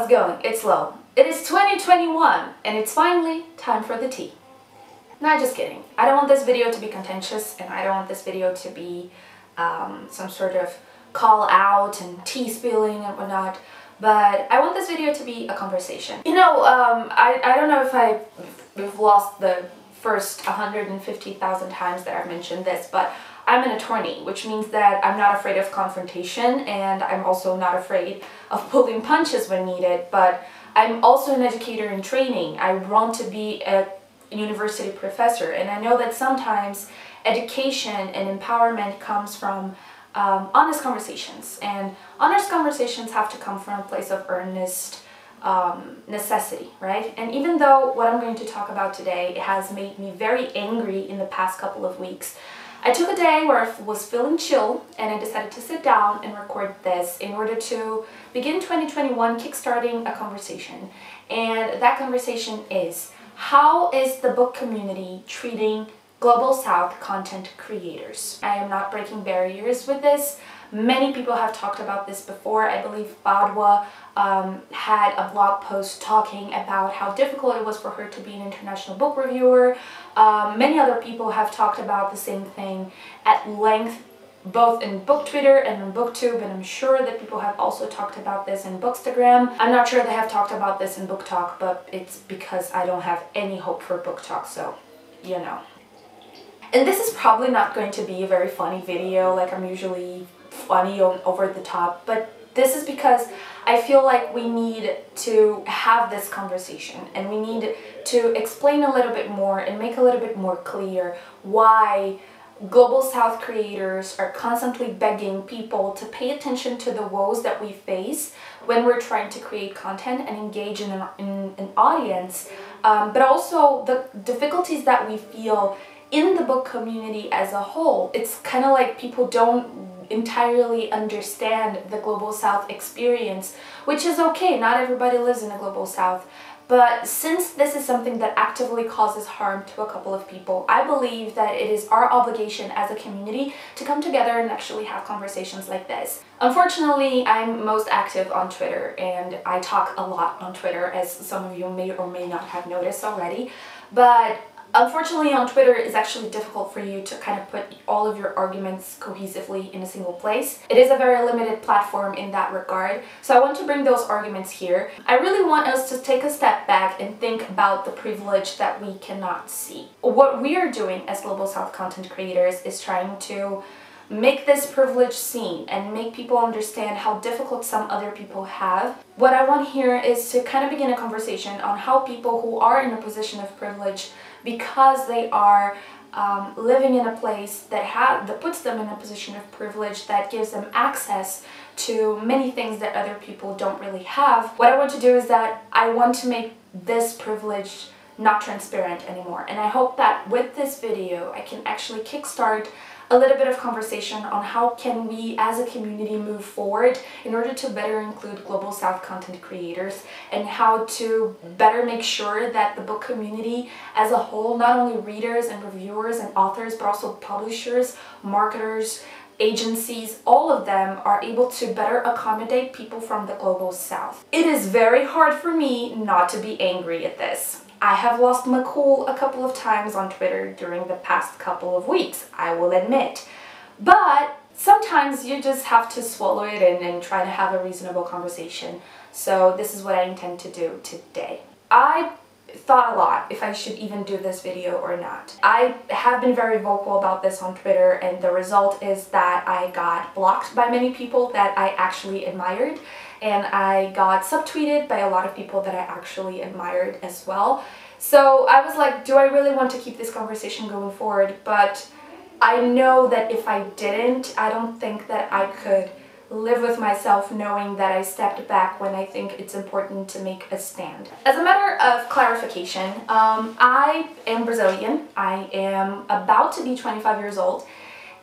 How's it going? It's Lo. It is 2021 and it's finally time for the tea. Nah, just kidding. I don't want this video to be contentious and I don't want this video to be some sort of call out and tea spilling and whatnot, but I want this video to be a conversation. You know, I don't know if we've lost the first 150,000 times that I've mentioned this, but I'm an attorney, which means that I'm not afraid of confrontation and I'm also not afraid of pulling punches when needed, but I'm also an educator in training. I want to be a university professor, and I know that sometimes education and empowerment comes from honest conversations, and honest conversations have to come from a place of earnest necessity, right? And even though what I'm going to talk about today has made me very angry in the past couple of weeks, I took a day where I was feeling chill and I decided to sit down and record this in order to begin 2021 kickstarting a conversation. And that conversation is, how is the book community treating Global South content creators? I am not breaking barriers with this. Many people have talked about this before. I believe Badwa had a blog post talking about how difficult it was for her to be an international book reviewer. Many other people have talked about the same thing at length, both in book Twitter and in booktube, and I'm sure that people have also talked about this in Bookstagram. I'm not sure they have talked about this in Book Talk, but it's because I don't have any hope for Book Talk, so you know. And this is probably not going to be a very funny video, like I'm usually funny or over the top, but this is because I feel like we need to have this conversation and we need to explain a little bit more and make a little bit more clear why Global South creators are constantly begging people to pay attention to the woes that we face when we're trying to create content and engage in an audience, but also the difficulties that we feel in the book community as a whole. It's kind of like people don't entirely understand the Global South experience, which is okay. Not everybody lives in the Global South. But since this is something that actively causes harm to a couple of people, I believe that it is our obligation as a community to come together and actually have conversations like this. Unfortunately, I'm most active on Twitter and I talk a lot on Twitter, as some of you may or may not have noticed already. But unfortunately, on Twitter, it's actually difficult for you to kind of put all of your arguments cohesively in a single place. It is a very limited platform in that regard, so I want to bring those arguments here. I really want us to take a step back and think about the privilege that we cannot see. What we are doing as Global South content creators is trying to make this privilege seen and make people understand how difficult some other people have. What I want here is to kind of begin a conversation on how people who are in a position of privilege, because they are living in a place that puts them in a position of privilege, that gives them access to many things that other people don't really have. What I want to do is that I want to make this privilege not transparent anymore. And I hope that with this video, I can actually kickstart a little bit of conversation on how can we as a community move forward in order to better include Global South content creators, and how to better make sure that the book community as a whole, not only readers and reviewers and authors, but also publishers, marketers, agencies, all of them are able to better accommodate people from the Global South. It is very hard for me not to be angry at this. I have lost my cool a couple of times on Twitter during the past couple of weeks, I will admit. But sometimes you just have to swallow it in and try to have a reasonable conversation. So this is what I intend to do today. I thought a lot if I should even do this video or not. I have been very vocal about this on Twitter, and the result is that I got blocked by many people that I actually admired, and I got subtweeted by a lot of people that I actually admired as well. So I was like, do I really want to keep this conversation going forward? But I know that if I didn't, I don't think that I could live with myself knowing that I stepped back when I think it's important to make a stand. As a matter of clarification, I am Brazilian. I am about to be 25 years old,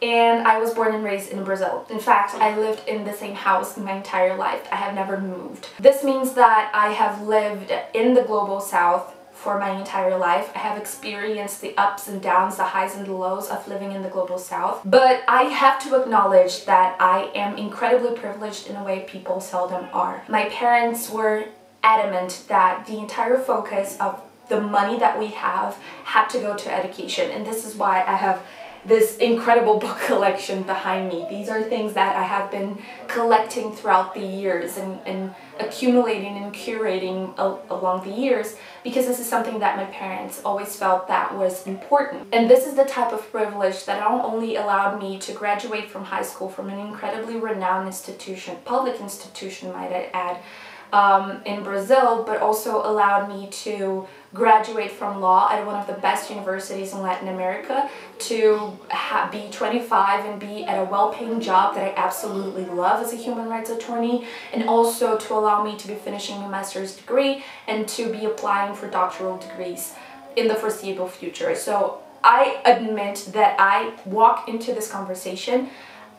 and I was born and raised in Brazil. In fact, I lived in the same house my entire life. I have never moved. This means that I have lived in the Global South for my entire life. I have experienced the ups and downs, the highs and the lows of living in the Global South. But I have to acknowledge that I am incredibly privileged in a way people seldom are. My parents were adamant that the entire focus of the money that we have had to go to education. And this is why I have this incredible book collection behind me. These are things that I have been collecting throughout the years and accumulating and curating along the years, because this is something that my parents always felt that was important. And this is the type of privilege that not only allowed me to graduate from high school from an incredibly renowned institution, public institution might I add, in Brazil, but also allowed me to graduate from law at one of the best universities in Latin America, to be 25 and be at a well-paying job that I absolutely love as a human rights attorney, and also to allow me to be finishing a master's degree and to be applying for doctoral degrees in the foreseeable future. So I admit that I walk into this conversation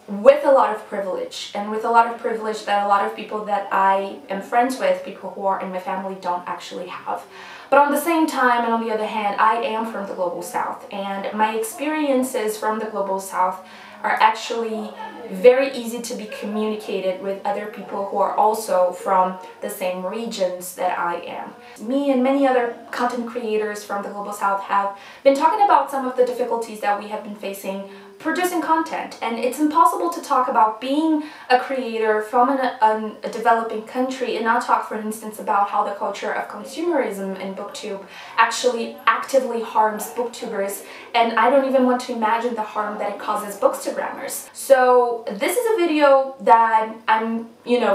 with a lot of privilege, and with a lot of privilege that a lot of people that I am friends with, people who are in my family, don't actually have. But on the same time, and on the other hand, I am from the Global South, and my experiences from the Global South are actually very easy to be communicated with other people who are also from the same regions that I am. Me and many other content creators from the Global South have been talking about some of the difficulties that we have been facing producing content, and it's impossible to talk about being a creator from a developing country and not talk, for instance, about how the culture of consumerism in booktube actually actively harms booktubers, and I don't even want to imagine the harm that it causes bookstagrammers. So this is a video that I'm,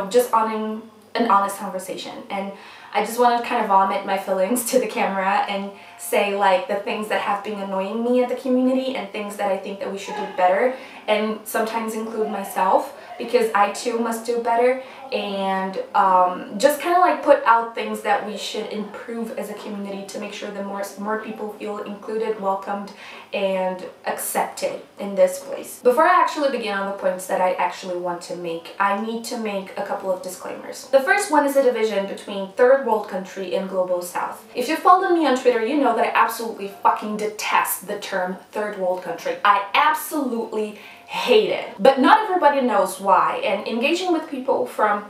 just on an honest conversation, and I just want to kind of vomit my feelings to the camera and say like the things that have been annoying me at the community and things that I think that we should do better, and sometimes include myself, because I too must do better, and just kind of like put out things that we should improve as a community to make sure that more people feel included, welcomed, and accepted in this place. Before I actually begin on the points that I actually want to make, I need to make a couple of disclaimers. The first one is a division between third world country and global south. If you followed me on Twitter, you know that I absolutely fucking detest the term third world country. I absolutely hate it. But not everybody knows why, and engaging with people from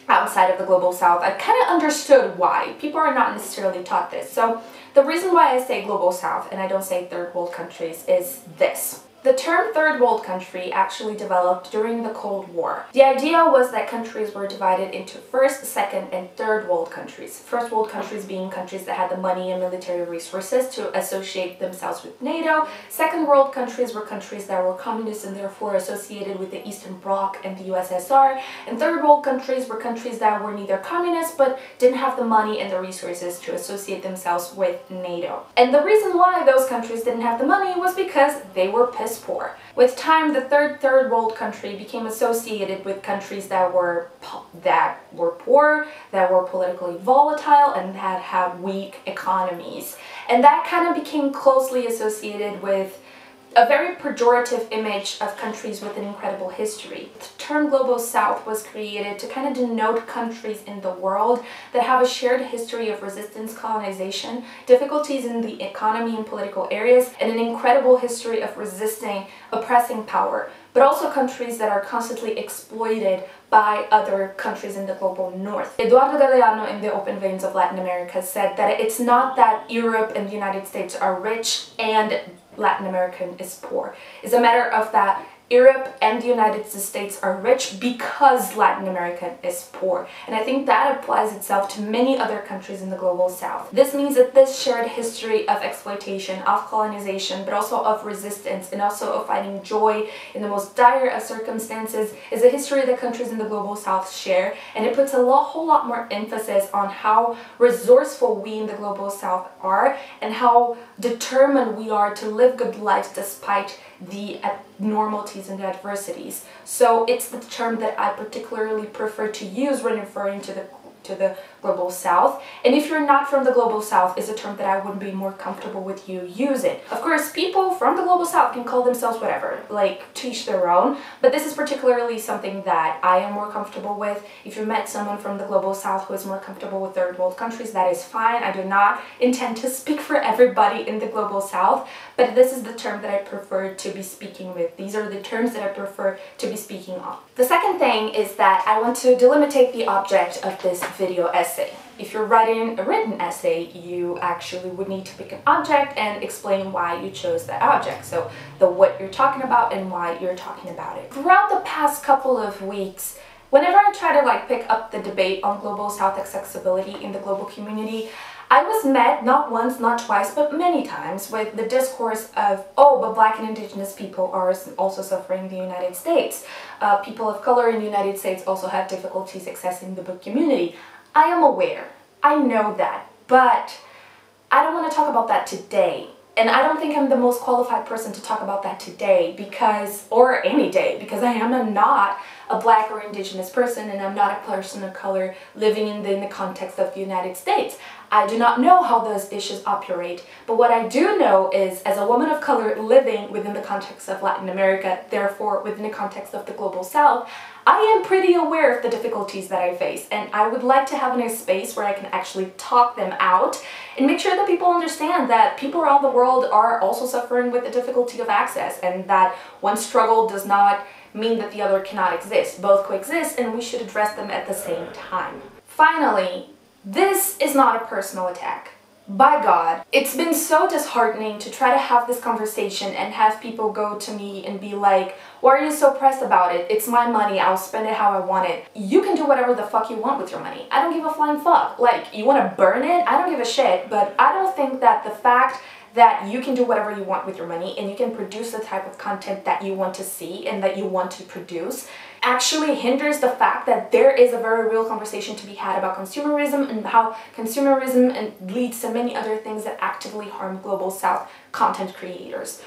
outside of the global south, I kind of understood why. People are not necessarily taught this. So the reason why I say global south and I don't say third world countries is this. The term third world country actually developed during the Cold War. The idea was that countries were divided into first, second, and third world countries. First world countries being countries that had the money and military resources to associate themselves with NATO. Second world countries were countries that were communist and therefore associated with the Eastern Bloc and the USSR. And third world countries were countries that were neither communist but didn't have the money and the resources to associate themselves with NATO. And the reason why those countries didn't have the money was because they were piss poor. With time, the third world country became associated with countries that were poor, that were politically volatile, and that had weak economies. And that kind of became closely associated with a very pejorative image of countries with an incredible history. The term Global South was created to kind of denote countries in the world that have a shared history of resistance, colonization, difficulties in the economy and political areas, and an incredible history of resisting oppressing power, but also countries that are constantly exploited by other countries in the global north. Eduardo Galeano in The Open Veins of Latin America said that it's not that Europe and the United States are rich and Latin America is poor. It's a matter of that Europe and the United States are rich because Latin America is poor. And I think that applies itself to many other countries in the global south. This means that this shared history of exploitation, of colonization, but also of resistance, and also of finding joy in the most dire of circumstances is a history that countries in the global south share, and it puts a whole lot more emphasis on how resourceful we in the global south are and how determined we are to live good lives despite the abnormalities and the adversities. So it's the term that I particularly prefer to use when referring to the global south. And if you're not from the global south, is a term that I would be more comfortable with you using. Of course, people from the global south can call themselves whatever, like to each their own, but this is particularly something that I am more comfortable with. If you met someone from the global south who is more comfortable with third world countries, that is fine. I do not intend to speak for everybody in the global south, but this is the term that I prefer to be speaking with. These are the terms that I prefer to be speaking on. The second thing is that I want to delimitate the object of this video as essay. If you're writing a written essay, you actually would need to pick an object and explain why you chose that object. So the what you're talking about and why you're talking about it. Throughout the past couple of weeks, whenever I try to pick up the debate on Global South accessibility in the global community, I was met not once, not twice, but many times with the discourse of, oh, but Black and Indigenous people are also suffering in the United States. People of color in the United States also have difficulties accessing the book community. I am aware. I know that. But I don't want to talk about that today. And I don't think I'm the most qualified person to talk about that today or any day, because I am not a Black or Indigenous person, and I'm not a person of color living in the context of the United States. I do not know how those issues operate, but what I do know is, as a woman of color living within the context of Latin America, therefore within the context of the Global South, I am pretty aware of the difficulties that I face, and I would like to have a space where I can actually talk them out and make sure that people understand that people around the world are also suffering with the difficulty of access, and that one struggle does not mean that the other cannot exist. Both coexist, and we should address them at the same time. Finally, this is not a personal attack. By God, it's been so disheartening to try to have this conversation and have people go to me and be like, why are you so pressed about it? It's my money, I'll spend it how I want it. You can do whatever the fuck you want with your money. I don't give a flying fuck. You want to burn it? I don't give a shit, but I don't think that the fact that you can do whatever you want with your money and you can produce the type of content that you want to see and that you want to produce actually hinders the fact that there is a very real conversation to be had about consumerism and how consumerism leads to many other things that actively harm Global South content creators.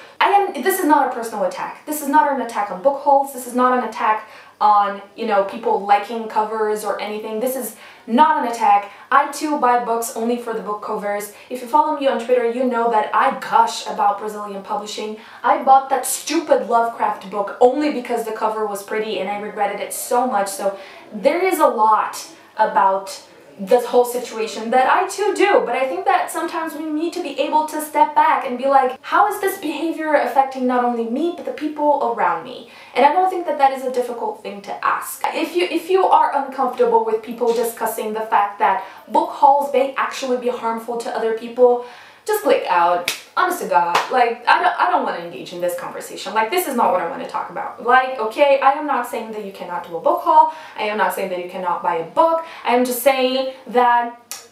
This is not a personal attack. This is not an attack on book hauls. This is not an attack on, people liking covers or anything. This is not an attack. I too buy books only for the book covers. If you follow me on Twitter, you know that I gush about Brazilian publishing. I bought that stupid Lovecraft book only because the cover was pretty and I regretted it so much. So there is a lot about this whole situation that I too do, but I think that sometimes we need to be able to step back and be like, how is this behavior affecting not only me but the people around me? And I don't think that that is a difficult thing to ask. If you are uncomfortable with people discussing the fact that book hauls may actually be harmful to other people, just click out. Honest to God, I don't want to engage in this conversation. This is not what I want to talk about. Okay, I am not saying that you cannot do a book haul. I am not saying that you cannot buy a book. I am just saying that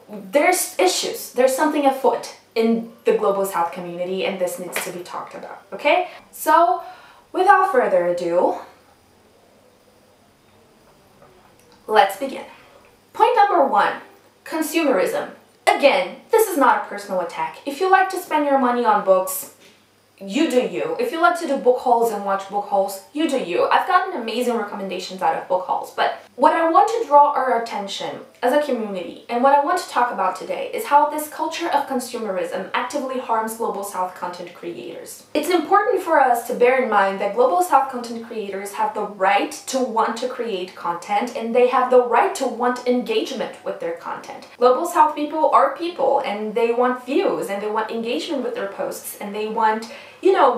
there's issues. There's something afoot in the Global South community, and this needs to be talked about, okay? So, without further ado, let's begin. Point number 1, consumerism. Again, this is not a personal attack. If you like to spend your money on books, you do you. If you like to do book hauls and watch book hauls, you do you. I've gotten amazing recommendations out of book hauls, but what I want to draw our attention as a community and what I want to talk about today is how this culture of consumerism actively harms Global South content creators. It's important for us to bear in mind that Global South content creators have the right to want to create content, and they have the right to want engagement with their content. Global South people are people, and they want views, and they want engagement with their posts, and they want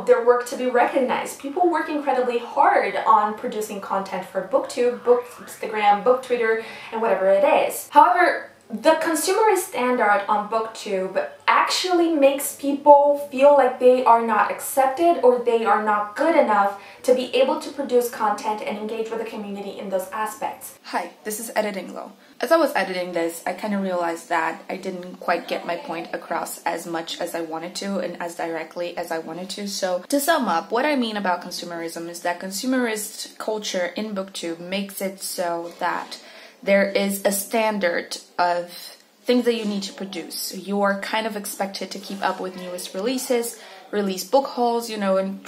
their work to be recognized. People work incredibly hard on producing content for BookTube, Bookstagram, BookTwitter, and whatever it is. However, the consumerist standard on BookTube actually makes people feel like they are not accepted or they are not good enough to be able to produce content and engage with the community in those aspects. Hi, this is Editing Low. As I was editing this, I kind of realized that I didn't quite get my point across as much as I wanted to and as directly as I wanted to. So to sum up, what I mean about consumerism is that consumerist culture in BookTube makes it so that there is a standard of things that you need to produce. You are kind of expected to keep up with newest releases, release book hauls, and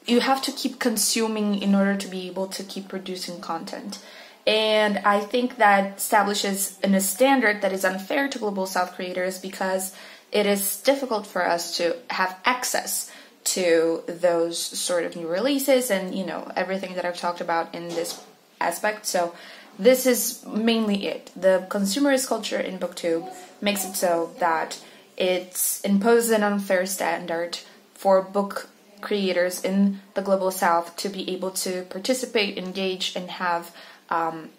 you have to keep consuming in order to be able to keep producing content. And I think that establishes a standard that is unfair to Global South creators because it is difficult for us to have access to those sort of new releases and, everything that I've talked about in this aspect. So this is mainly it. The consumerist culture in BookTube makes it so that it imposes an unfair standard for book creators in the Global South to be able to participate, engage, and have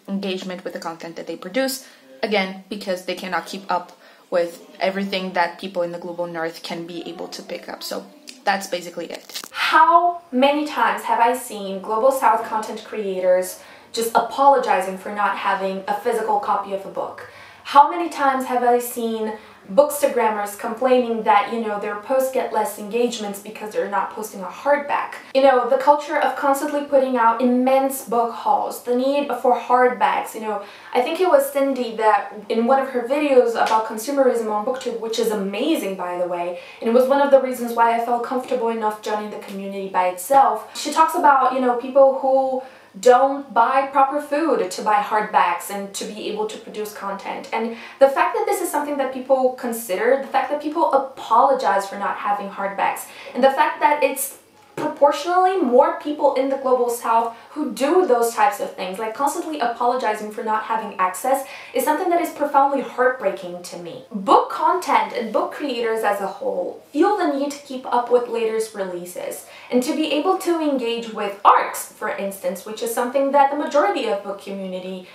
engagement with the content that they produce, Again, because they cannot keep up with everything that people in the global north can be able to pick up. So that's basically it. How many times have I seen global south content creators just apologizing for not having a physical copy of a book? How many times have I seen bookstagrammers complaining that, you know, their posts get less engagements because they're not posting a hardback? You know, the culture of constantly putting out immense book hauls, the need for hardbacks. You know, I think it was Cindy that in one of her videos about consumerism on BookTube, which is amazing by the way, and it was one of the reasons why I felt comfortable enough joining the community by itself. She talks about, you know, people who don't buy proper food to buy hardbacks and to be able to produce content. And the fact that this is something that people consider, the fact that people apologize for not having hardbacks, and the fact that it's proportionally more people in the global south who do those types of things, like constantly apologizing for not having access, is something that is profoundly heartbreaking to me. Book content and book creators as a whole feel the need to keep up with latest releases and to be able to engage with arcs, for instance, which is something that the majority of book community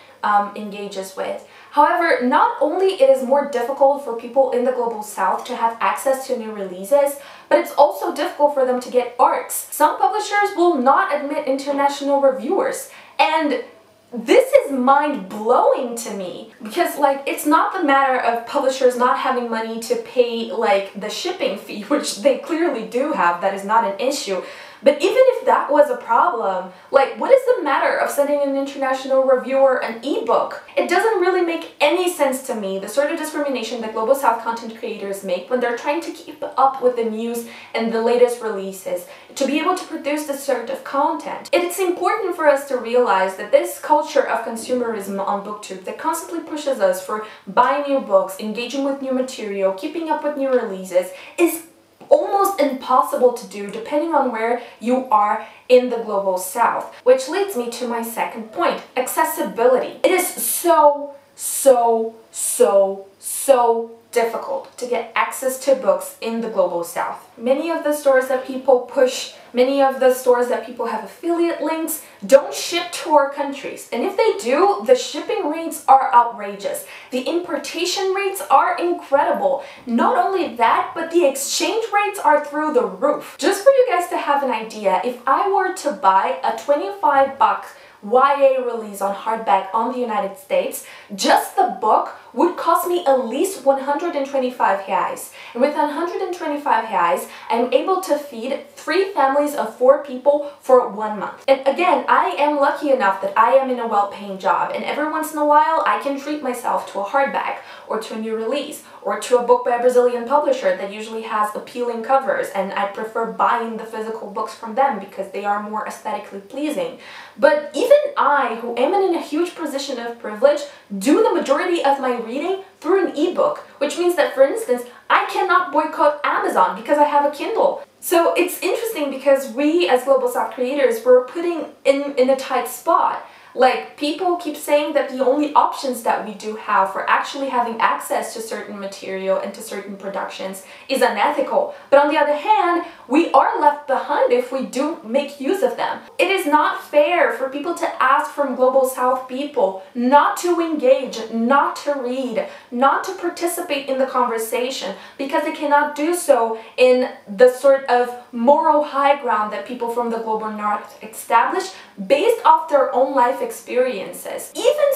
engages with. However, not only it is more difficult for people in the global south to have access to new releases, but it's also difficult for them to get arcs. Some publishers will not admit international reviewers, and this is mind-blowing to me because, like, it's not the matter of publishers not having money to pay, like, the shipping fee, which they clearly do have, that is not an issue. But even if that was a problem, like, what is the matter of sending an international reviewer an ebook? It doesn't really make any sense to me, the sort of discrimination that global south content creators make when they're trying to keep up with the news and the latest releases, to be able to produce this sort of content. It's important for us to realize that this culture of consumerism on BookTube that constantly pushes us for buying new books, engaging with new material, keeping up with new releases, is almost impossible to do depending on where you are in the global south. Which leads me to my second point, accessibility. It is so difficult to get access to books in the global south. Many of the stores that people push, many of the stores that people have affiliate links, don't ship to our countries. And if they do, the shipping rates are outrageous. The importation rates are incredible. Not only that, but the exchange rates are through the roof. Just for you guys to have an idea, if I were to buy a 25 YA release on hardback on the United States, just the book would cost me at least 125 reais. And with 125 reais, I'm able to feed 3 families of 4 people for 1 month. And again, I am lucky enough that I am in a well-paying job, and every once in a while I can treat myself to a hardback or to a new release or to a book by a Brazilian publisher that usually has appealing covers, and I prefer buying the physical books from them because they are more aesthetically pleasing. But even I, who am in a huge position of privilege, do the majority of my reading through an ebook, which means that, for instance, I cannot boycott Amazon because I have a Kindle. So it's interesting because we as Global South creators were putting in a tight spot. Like, people keep saying that the only options that we do have for actually having access to certain material and to certain productions is unethical. But on the other hand, we are left behind if we do make use of them. It is not fair for people to ask from Global South people not to engage, not to read, not to participate in the conversation because they cannot do so in the sort of moral high ground that people from the Global North establish based off their own life experiences. Even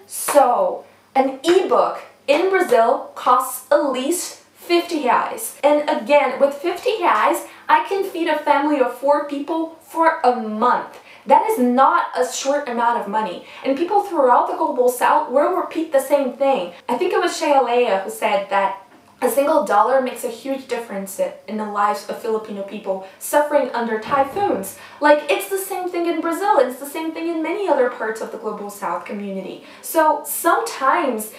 so, an ebook in Brazil costs at least 50 reais. And again, with 50 reais, I can feed a family of 4 people for a month. That is not a short amount of money. And people throughout the Global South will repeat the same thing. I think it was Shea who said that a single dollar makes a huge difference in the lives of Filipino people suffering under typhoons. Like, it's the same thing in Brazil, it's the same thing in many other parts of the Global South community. So sometimes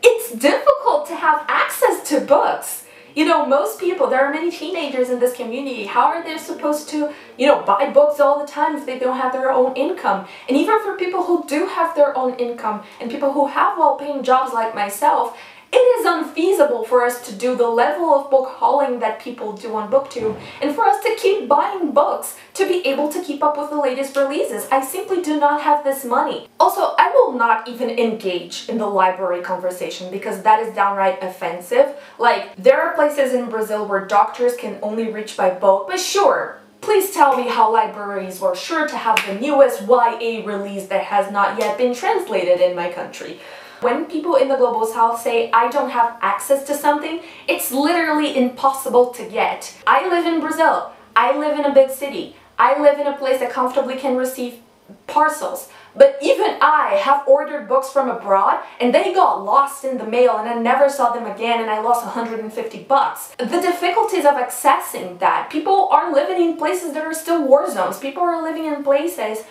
it's difficult to have access to books. You know, most people, there are many teenagers in this community, how are they supposed to, you know, buy books all the time if they don't have their own income? And even for people who do have their own income and people who have well-paying jobs like myself, it is unfeasible for us to do the level of book hauling that people do on BookTube and for us to keep buying books to be able to keep up with the latest releases. I simply do not have this money. Also, I will not even engage in the library conversation because that is downright offensive. Like, there are places in Brazil where doctors can only reach by boat, but sure, please tell me how libraries were sure to have the newest YA release that has not yet been translated in my country. When people in the Global South say, I don't have access to something, it's literally impossible to get. I live in Brazil. I live in a big city. I live in a place that comfortably can receive parcels. But even I have ordered books from abroad and they got lost in the mail and I never saw them again and I lost 150 bucks. The difficulties of accessing that. People are living in places that are still war zones. People are living in places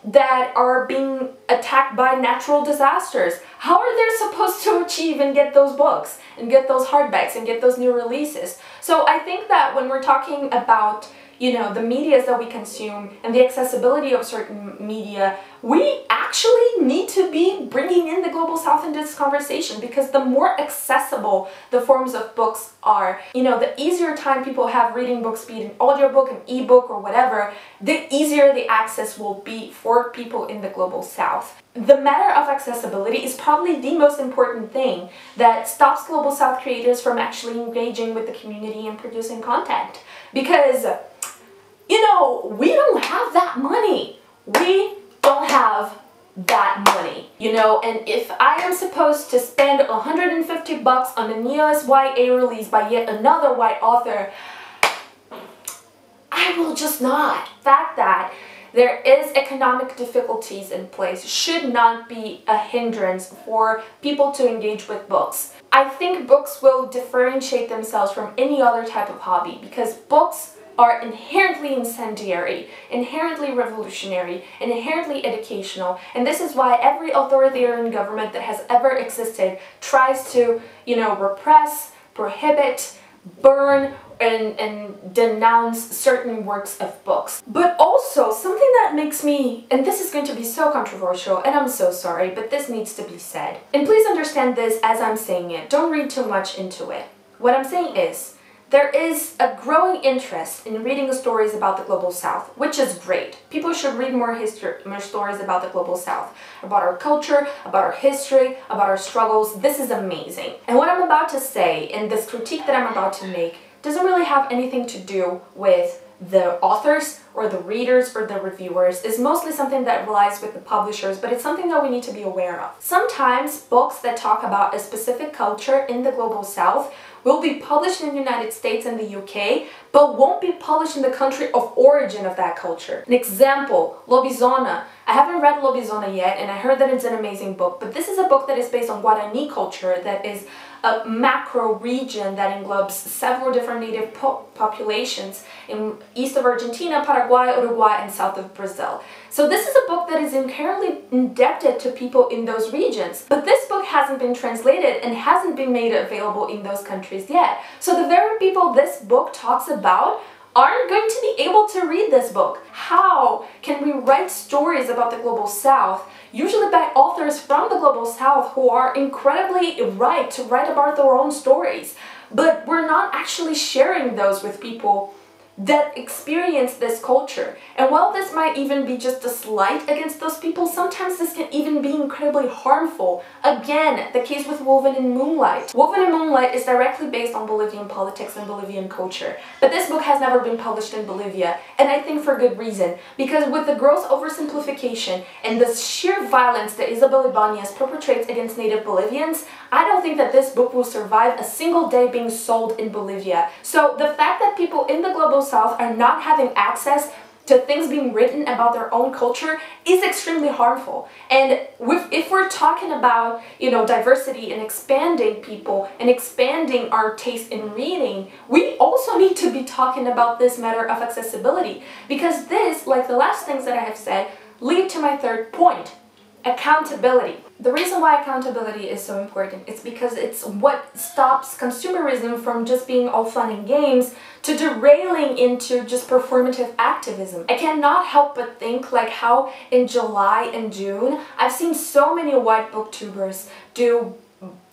that are being attacked by natural disasters. How are they supposed to achieve and get those books and get those hardbacks and get those new releases? So I think that when we're talking about, you know, the medias that we consume and the accessibility of certain media, we actually need to be bringing in the Global South into this conversation, because the more accessible the forms of books are, you know, the easier time people have reading books, be it an audiobook, an ebook, or whatever, the easier the access will be for people in the Global South. The matter of accessibility is probably the most important thing that stops Global South creators from actually engaging with the community and producing content. Because, you know, we don't have that money. We don't have that money, you know, and if I am supposed to spend 150 bucks on the newest YA release by yet another white author, I will just not. The fact that there is economic difficulties in place should not be a hindrance for people to engage with books. I think books will differentiate themselves from any other type of hobby because books are inherently incendiary, inherently revolutionary, and inherently educational. And this is why every authoritarian government that has ever existed tries to, you know, repress, prohibit, burn, and denounce certain works of books. But also, something that makes me, and this is going to be so controversial, and I'm so sorry, but this needs to be said. And please understand this as I'm saying it. Don't read too much into it. What I'm saying is, there is a growing interest in reading stories about the Global South, which is great. People should read more stories about the Global South, about our culture, about our history, about our struggles. This is amazing. And what I'm about to say, and this critique that I'm about to make, doesn't really have anything to do with the authors or the readers or the reviewers. It's mostly something that relies with the publishers, but it's something that we need to be aware of. Sometimes books that talk about a specific culture in the Global South will be published in the United States and the UK, but won't be published in the country of origin of that culture. An example, Lobizona. I haven't read Lobizona yet, and I heard that it's an amazing book, but this is a book that is based on Guarani culture, that is a macro region that englobes several different native populations in east of Argentina, Paraguay, Uruguay, and south of Brazil. So this is a book that is inherently indebted to people in those regions. But this book hasn't been translated and hasn't been made available in those countries yet. So the very people this book talks about aren't going to be able to read this book. How can we write stories about the Global South, usually by authors from the Global South who are incredibly right to write about their own stories, but we're not actually sharing those with people that experience this culture? And while this might even be just a slight against those people, sometimes this can even be incredibly harmful. Again, the case with Woven in Moonlight. Woven in Moonlight is directly based on Bolivian politics and Bolivian culture, but this book has never been published in Bolivia, and I think for good reason, because with the gross oversimplification and the sheer violence that Isabel Ibanez perpetrates against native Bolivians, I don't think that this book will survive a single day being sold in Bolivia. So the fact that people in the Global South are not having access to things being written about their own culture is extremely harmful. And if we're talking about, you know, diversity and expanding people and expanding our taste in reading, we also need to be talking about this matter of accessibility, because this, like the last things that I have said, lead to my third point: accountability. The reason why accountability is so important is because it's what stops consumerism from just being all fun and games to derailing into just performative activism. I cannot help but think like how in July and June I've seen so many white booktubers do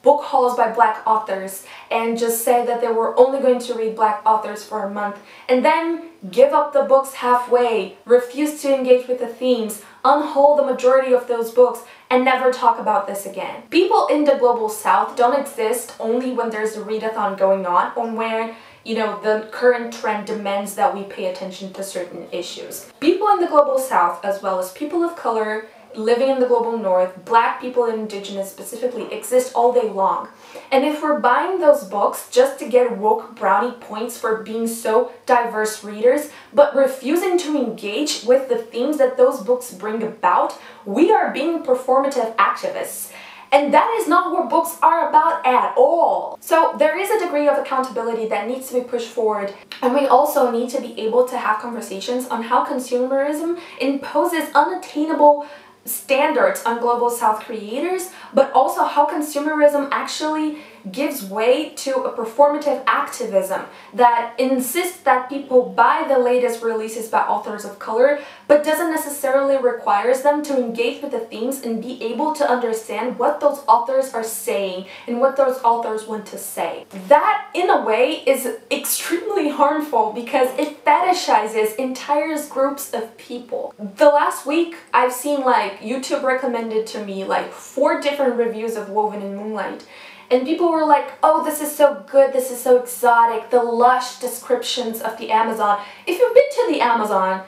book hauls by Black authors and just say that they were only going to read Black authors for a month and then give up the books halfway, refuse to engage with the themes, unhaul the majority of those books, and never talk about this again. People in the Global South don't exist only when there's a readathon going on or when, you know, the current trend demands that we pay attention to certain issues. People in the Global South, as well as people of color living in the Global North, Black people and Indigenous specifically, exist all day long. And if we're buying those books just to get woke brownie points for being so diverse readers, but refusing to engage with the themes that those books bring about, we are being performative activists. And that is not what books are about at all. So there is a degree of accountability that needs to be pushed forward. And we also need to be able to have conversations on how consumerism imposes unattainable standards on Global South creators, but also how consumerism actually gives way to a performative activism that insists that people buy the latest releases by authors of color, but doesn't necessarily requires them to engage with the themes and be able to understand what those authors are saying and what those authors want to say. That, in a way, is extremely harmful because it fetishizes entire groups of people. The last week, I've seen like YouTube recommended to me like 4 different reviews of Woven in Moonlight. And people were like, oh, this is so good, this is so exotic, the lush descriptions of the Amazon. If you've been to the Amazon,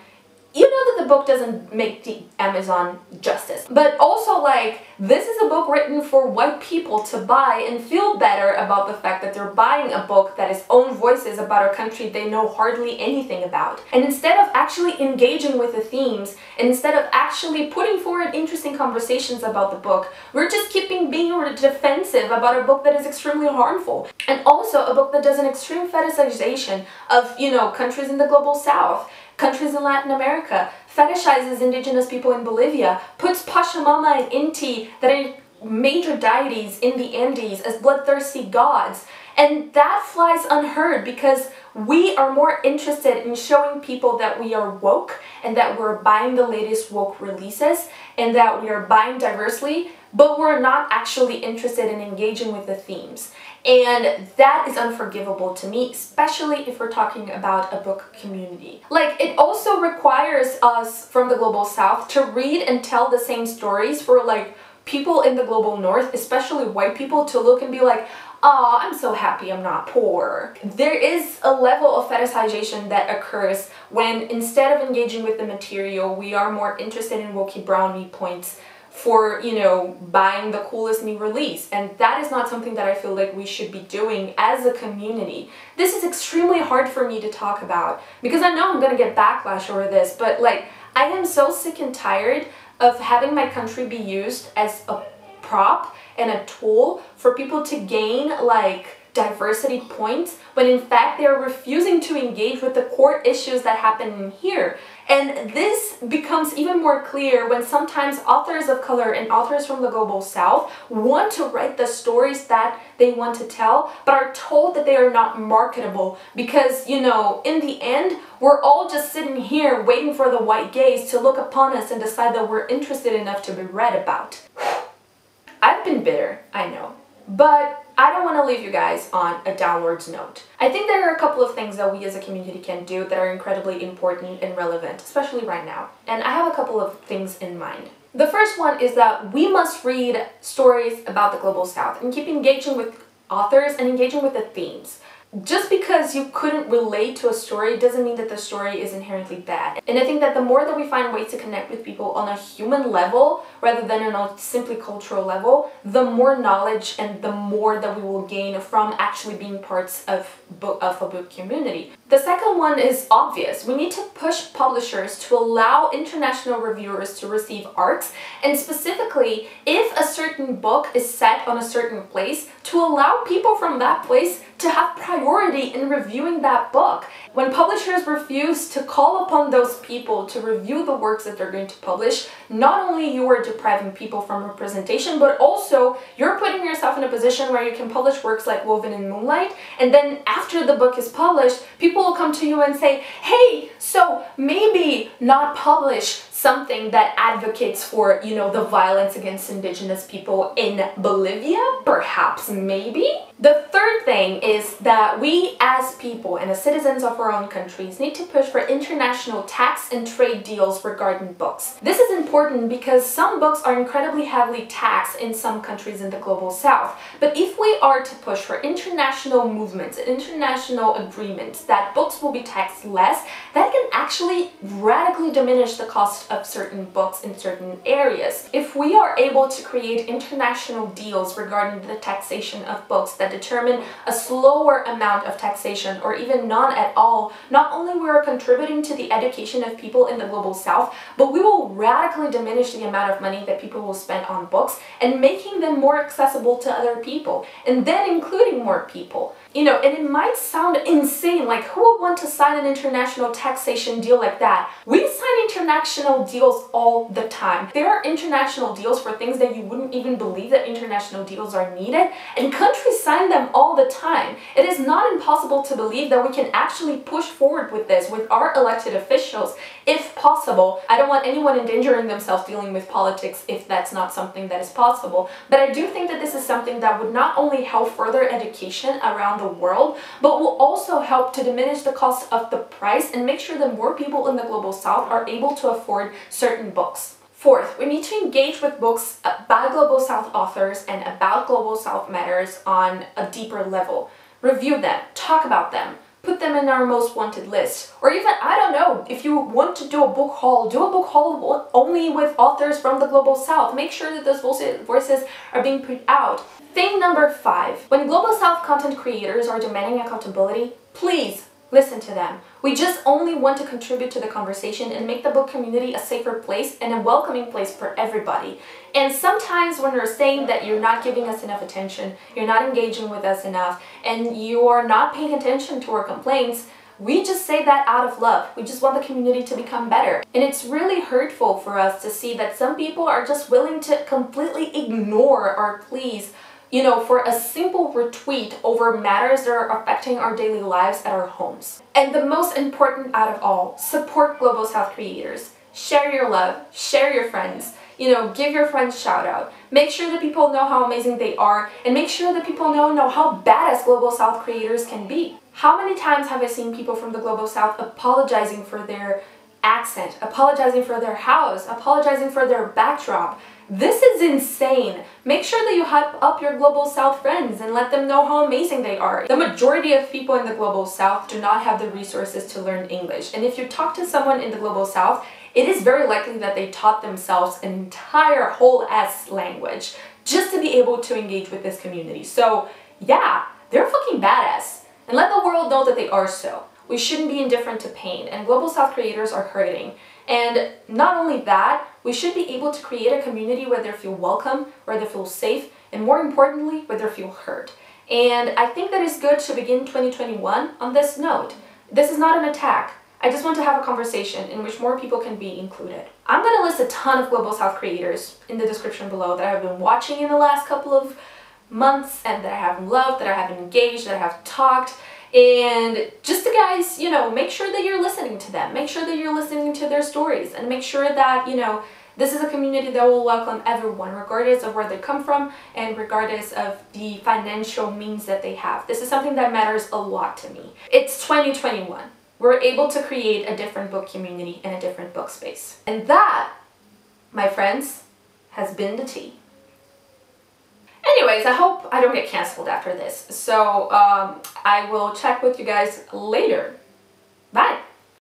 you know that the book doesn't make the Amazon justice. But also, like, this is a book written for white people to buy and feel better about the fact that they're buying a book that is own voices about a country they know hardly anything about. And instead of actually engaging with the themes, and instead of actually putting forward interesting conversations about the book, we're just keeping being defensive about a book that is extremely harmful. And also a book that does an extreme fetishization of, you know, countries in the Global South, countries in Latin America, fetishizes indigenous people in Bolivia, puts Pachamama and Inti, that are major deities in the Andes, as bloodthirsty gods. And that flies unheard because we are more interested in showing people that we are woke and that we're buying the latest woke releases and that we are buying diversely, but we're not actually interested in engaging with the themes. And that is unforgivable to me, especially if we're talking about a book community. Like, it also requires us from the Global South to read and tell the same stories for like people in the Global North, especially white people, to look and be like, oh, I'm so happy I'm not poor. There is a level of fetishization that occurs when instead of engaging with the material, we are more interested in wokey brownie points for, you know, buying the coolest new release. And that is not something that I feel like we should be doing as a community. This is extremely hard for me to talk about because I know I'm gonna get backlash over this, but like, I am so sick and tired of having my country be used as a prop and a tool for people to gain like diversity points when in fact they are refusing to engage with the core issues that happen in here. And this becomes even more clear when sometimes authors of color and authors from the Global South want to write the stories that they want to tell, but are told that they are not marketable because, you know, in the end, we're all just sitting here waiting for the white gaze to look upon us and decide that we're interested enough to be read about. I've been bitter, I know, but I don't want to leave you guys on a downwards note. I think there are a couple of things that we as a community can do that are incredibly important and relevant, especially right now. And I have a couple of things in mind. The first one is that we must read stories about the Global South and keep engaging with authors and engaging with the themes. Just because you couldn't relate to a story doesn't mean that the story is inherently bad. And I think that the more that we find ways to connect with people on a human level rather than on a simply cultural level, the more knowledge and the more that we will gain from actually being parts of a book community. The second one is obvious. We need to push publishers to allow international reviewers to receive arcs, and specifically, if a certain book is set on a certain place, to allow people from that place to have priority in reviewing that book. When publishers refuse to call upon those people to review the works that they're going to publish, not only you are depriving people from representation, but also you're putting yourself in a position where you can publish works like Woven in Moonlight, and then after the book is published, people will come to you and say, hey, so maybe not publish something that advocates for, you know, the violence against indigenous people in Bolivia, perhaps, maybe. The third thing is that we as people and as citizens of our own countries need to push for international tax and trade deals regarding books. This is important because some books are incredibly heavily taxed in some countries in the global south. But if we are to push for international movements, international agreements that books will be taxed less, that can actually radically diminish the cost of certain books in certain areas. If we are able to create international deals regarding the taxation of books that determine a slower amount of taxation or even none at all, not only we are contributing to the education of people in the global south, but we will radically diminish the amount of money that people will spend on books and making them more accessible to other people, and then including more people. You know, and it might sound insane, like who would want to sign an international taxation deal like that? We sign international deals all the time. There are international deals for things that you wouldn't even believe that international deals are needed, and countries sign them all the time. It is not impossible to believe that we can actually push forward with this with our elected officials, if possible. I don't want anyone endangering themselves dealing with politics if that's not something that is possible, but I do think that this is something that would not only help further education around the world, but will also help to diminish the cost of the price and make sure that more people in the global south are able to afford certain books. Fourth, we need to engage with books by global south authors and about global south matters on a deeper level. Review them, talk about them, put them in our most wanted list. Or even, I don't know, if you want to do a book haul, do a book haul only with authors from the global south. Make sure that those voices are being put out. Thing number 5, when global south content creators are demanding accountability, please listen to them. We just only want to contribute to the conversation and make the book community a safer place and a welcoming place for everybody. And sometimes when we're saying that you're not giving us enough attention, you're not engaging with us enough, and you are not paying attention to our complaints, we just say that out of love. We just want the community to become better. And it's really hurtful for us to see that some people are just willing to completely ignore our pleas, you know, for a simple retweet over matters that are affecting our daily lives at our homes. And the most important out of all, support global south creators. Share your love, share your friends, you know, give your friends shout out. Make sure that people know how amazing they are, and make sure that people know how badass global south creators can be. How many times have I seen people from the global south apologizing for their accent, apologizing for their house, apologizing for their backdrop? This is insane. Make sure that you hype up your global south friends and let them know how amazing they are. The majority of people in the global south do not have the resources to learn English. And if you talk to someone in the global south, it is very likely that they taught themselves an entire whole ass language just to be able to engage with this community. So yeah, they're fucking badass. And let the world know that they are so. We shouldn't be indifferent to pain, and global south creators are hurting. And not only that, we should be able to create a community where they feel welcome, where they feel safe, and more importantly, where they feel heard. And I think that it's good to begin 2021 on this note. This is not an attack. I just want to have a conversation in which more people can be included. I'm going to list a ton of global south creators in the description below that I've been watching in the last couple of months and that I have loved, that I have engaged, that I have talked. And just to guys, you know, make sure that you're listening to them. Make sure that you're listening to their stories, and make sure that, you know, this is a community that will welcome everyone, regardless of where they come from and regardless of the financial means that they have. This is something that matters a lot to me. It's 2021. We're able to create a different book community and a different book space. And that, my friends, has been the tea. Anyways, I hope I don't get canceled after this. So I will check with you guys later.